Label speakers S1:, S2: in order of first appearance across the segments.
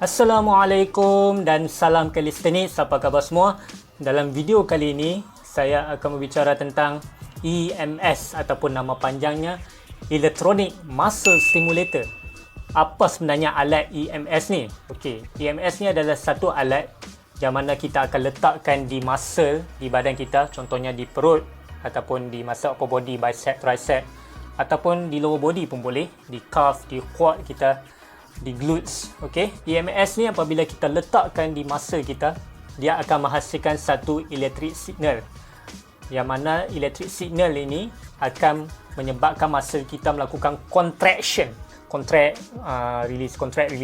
S1: Assalamualaikum dan salam kalistenis. Apa khabar semua? Dalam video kali ini, saya akan berbicara tentang EMS ataupun nama panjangnya Electronic Muscle Stimulator. Apa sebenarnya alat EMS ni? Okey, EMS ni adalah satu alat yang mana kita akan letakkan di muscle di badan kita, contohnya di perut ataupun di muscle upper body, bicep, tricep, ataupun di lower body pun boleh, di calf, di quad kita, di glutes. Okey, EMS ni apabila kita letakkan di muscle kita, dia akan menghasilkan satu electric signal, yang mana electric signal ini akan menyebabkan muscle kita melakukan contraction, release, contract,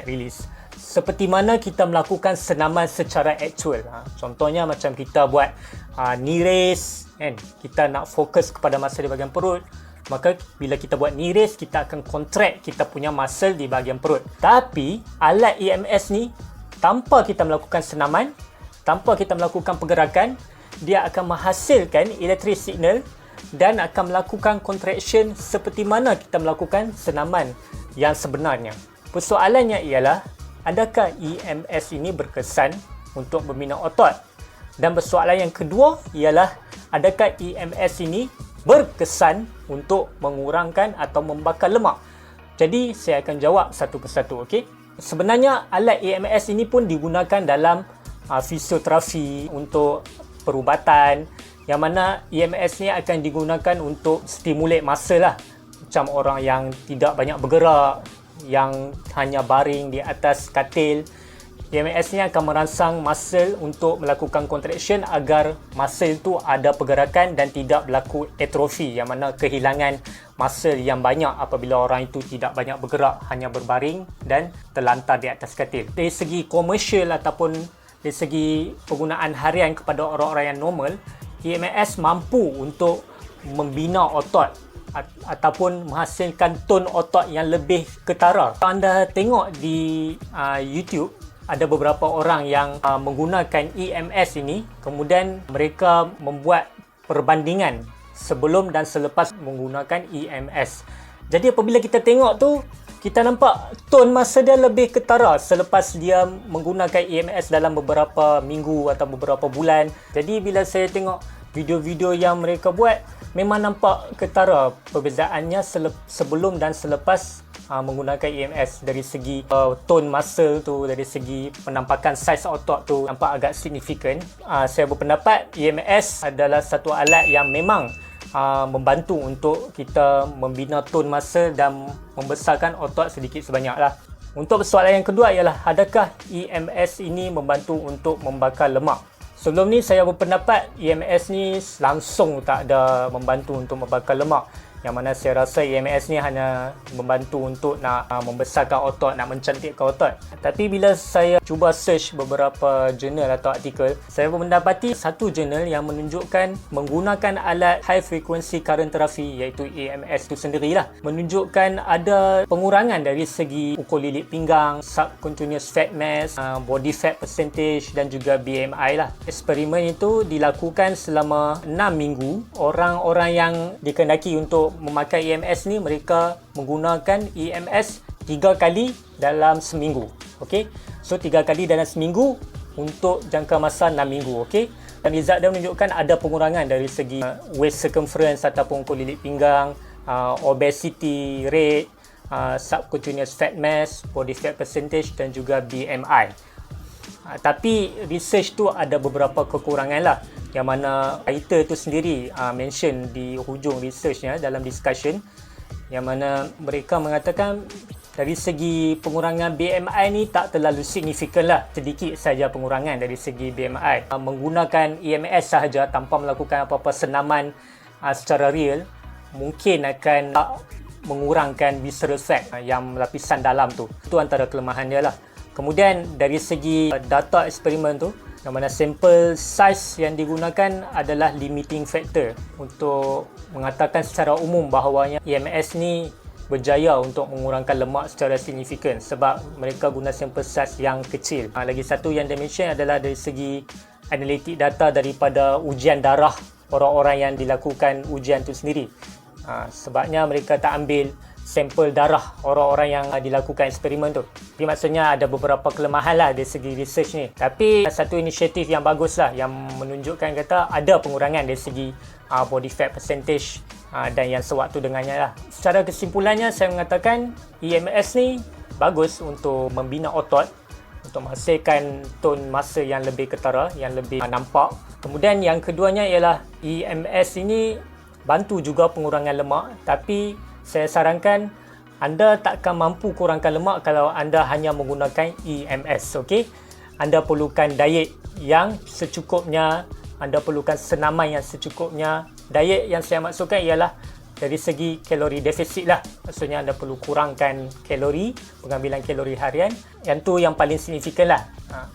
S1: release, seperti mana kita melakukan senaman secara actual. Contohnya macam kita buat knee raise kan, kita nak fokus kepada muscle di bahagian perut, maka bila kita buat knee raise, kita akan contract kita punya muscle di bahagian perut. Tapi alat EMS ni, tanpa kita melakukan senaman, tanpa kita melakukan pergerakan, dia akan menghasilkan electric signal dan akan melakukan contraction seperti mana kita melakukan senaman yang sebenarnya. Persoalannya ialah, adakah EMS ini berkesan untuk membina otot? Dan persoalan yang kedua ialah, adakah EMS ini berkesan untuk mengurangkan atau membakar lemak? Jadi saya akan jawab satu persatu. Okey, sebenarnya alat EMS ini pun digunakan dalam fisioterapi, untuk perubatan, yang mana EMS ni akan digunakan untuk stimulate muscle lah. Macam orang yang tidak banyak bergerak, yang hanya baring di atas katil, EMS ni akan merangsang muscle untuk melakukan contraction agar muscle tu ada pergerakan dan tidak berlaku atrofi, yang mana kehilangan muscle yang banyak apabila orang itu tidak banyak bergerak, hanya berbaring dan terlantar di atas katil. Dari segi komersial ataupun dari segi penggunaan harian kepada orang-orang yang normal, EMS mampu untuk membina otot ataupun menghasilkan tone otot yang lebih ketara. Kalau anda tengok di YouTube, ada beberapa orang yang menggunakan EMS ini, kemudian mereka membuat perbandingan sebelum dan selepas menggunakan EMS. Jadi apabila kita tengok tu, kita nampak tone masa dia lebih ketara selepas dia menggunakan EMS dalam beberapa minggu atau beberapa bulan. Jadi bila saya tengok video-video yang mereka buat, memang nampak ketara perbezaannya sebelum dan selepas menggunakan EMS. Dari segi tone muscle tu, dari segi penampakan saiz otot tu nampak agak signifikan. Saya berpendapat EMS adalah satu alat yang memang membantu untuk kita membina tone muscle dan membesarkan otot sedikit sebanyak lah. Untuk soalan yang kedua ialah, adakah EMS ini membantu untuk membakar lemak? Sebelum ni saya berpendapat EMS ni langsung tak ada membantu untuk membakar lemak, yang mana saya rasa EMS ni hanya membantu untuk nak membesarkan otot, nak mencantikkan otot. Tapi bila saya cuba search beberapa jurnal atau artikel, saya mendapati satu jurnal yang menunjukkan menggunakan alat high frequency current therapy, iaitu EMS itu sendirilah, menunjukkan ada pengurangan dari segi ukur lilit pinggang, subcutaneous fat mass, body fat percentage dan juga BMI lah. Eksperimen itu dilakukan selama 6 minggu. Orang-orang yang dikehendaki untuk memakai EMS ni, mereka menggunakan EMS 3 kali dalam seminggu. Okey, so 3 kali dalam seminggu untuk jangka masa 6 minggu. Okey, dan result dia menunjukkan ada pengurangan dari segi waist circumference ataupun ukur lilit pinggang, obesity rate, subcutaneous fat mass, body fat percentage dan juga BMI. Tapi research tu ada beberapa kekurangan lah, yang mana writer tu sendiri mention di hujung researchnya dalam discussion, yang mana mereka mengatakan dari segi pengurangan BMI ni tak terlalu signifikan lah, sedikit saja pengurangan dari segi BMI. Menggunakan EMS sahaja tanpa melakukan apa-apa senaman secara real mungkin akan mengurangkan visceral fat, yang lapisan dalam tu. Itu antara kelemahan dia lah. Kemudian dari segi data eksperimen tu, yang mana sampel size yang digunakan adalah limiting factor untuk mengatakan secara umum bahawanya EMS ni berjaya untuk mengurangkan lemak secara signifikan, sebab mereka guna sampel size yang kecil. Lagi satu yang dia mention adalah dari segi analitik data daripada ujian darah orang-orang yang dilakukan ujian tu sendiri. Sebabnya mereka tak ambil sampel darah orang-orang yang dilakukan eksperimen tu. Jadi maksudnya ada beberapa kelemahan lah dari segi research ni. Tapi satu inisiatif yang bagus lah yang menunjukkan kata ada pengurangan dari segi body fat percentage dan yang sewaktu dengannya lah. Secara kesimpulannya saya mengatakan EMS ni bagus untuk membina otot, untuk menghasilkan tone masa yang lebih ketara, yang lebih nampak. Kemudian yang keduanya ialah EMS ini bantu juga pengurangan lemak, tapi saya sarankan anda takkan mampu kurangkan lemak kalau anda hanya menggunakan EMS, okey? Anda perlukan diet yang secukupnya, anda perlukan senaman yang secukupnya. Diet yang saya maksudkan ialah dari segi kalori defisit lah. Maksudnya anda perlu kurangkan kalori, pengambilan kalori harian. Yang tu yang paling signifikan lah.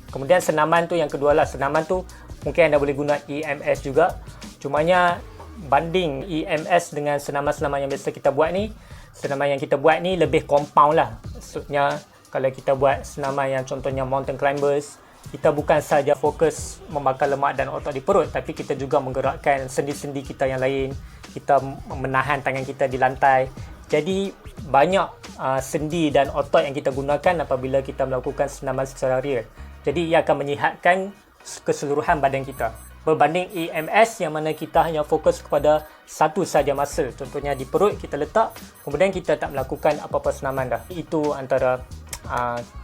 S1: Kemudian senaman tu yang kedua lah. Senaman tu mungkin anda boleh guna EMS juga. Cumanya banding EMS dengan senaman-senaman yang biasa kita buat ni, senaman yang kita buat ni lebih compound lah. Maksudnya kalau kita buat senaman yang contohnya mountain climbers, kita bukan saja fokus membakar lemak dan otot di perut, tapi kita juga menggerakkan sendi-sendi kita yang lain. Kita menahan tangan kita di lantai. Jadi banyak sendi dan otot yang kita gunakan apabila kita melakukan senaman secara real. Jadi ia akan menyihatkan keseluruhan badan kita. Berbanding EMS yang mana kita hanya fokus kepada satu saja muscle. Contohnya di perut kita letak, kemudian kita tak melakukan apa-apa senaman dah. Itu antara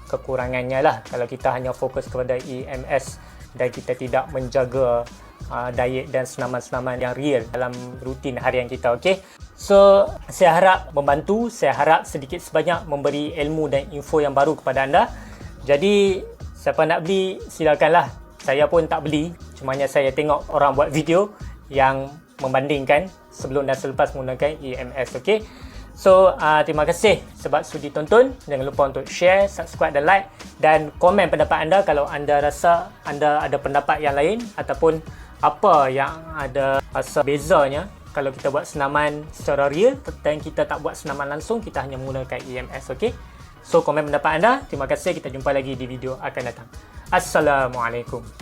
S1: kekurangannya lah kalau kita hanya fokus kepada EMS dan kita tidak menjaga diet dan senaman-senaman yang real dalam rutin harian kita. Okay? So saya harap membantu, saya harap sedikit sebanyak memberi ilmu dan info yang baru kepada anda. Jadi siapa nak beli silakanlah. Saya pun tak beli, cumanya saya tengok orang buat video yang membandingkan sebelum dan selepas menggunakan EMS. Okay? So, terima kasih sebab sudi tonton. Jangan lupa untuk share, subscribe dan like. Dan komen pendapat anda kalau anda rasa anda ada pendapat yang lain ataupun apa yang ada rasa bezanya kalau kita buat senaman secara real dan kita tak buat senaman langsung, kita hanya menggunakan EMS. Okay? So, komen pendapat anda. Terima kasih. Kita jumpa lagi di video akan datang. Assalamualaikum.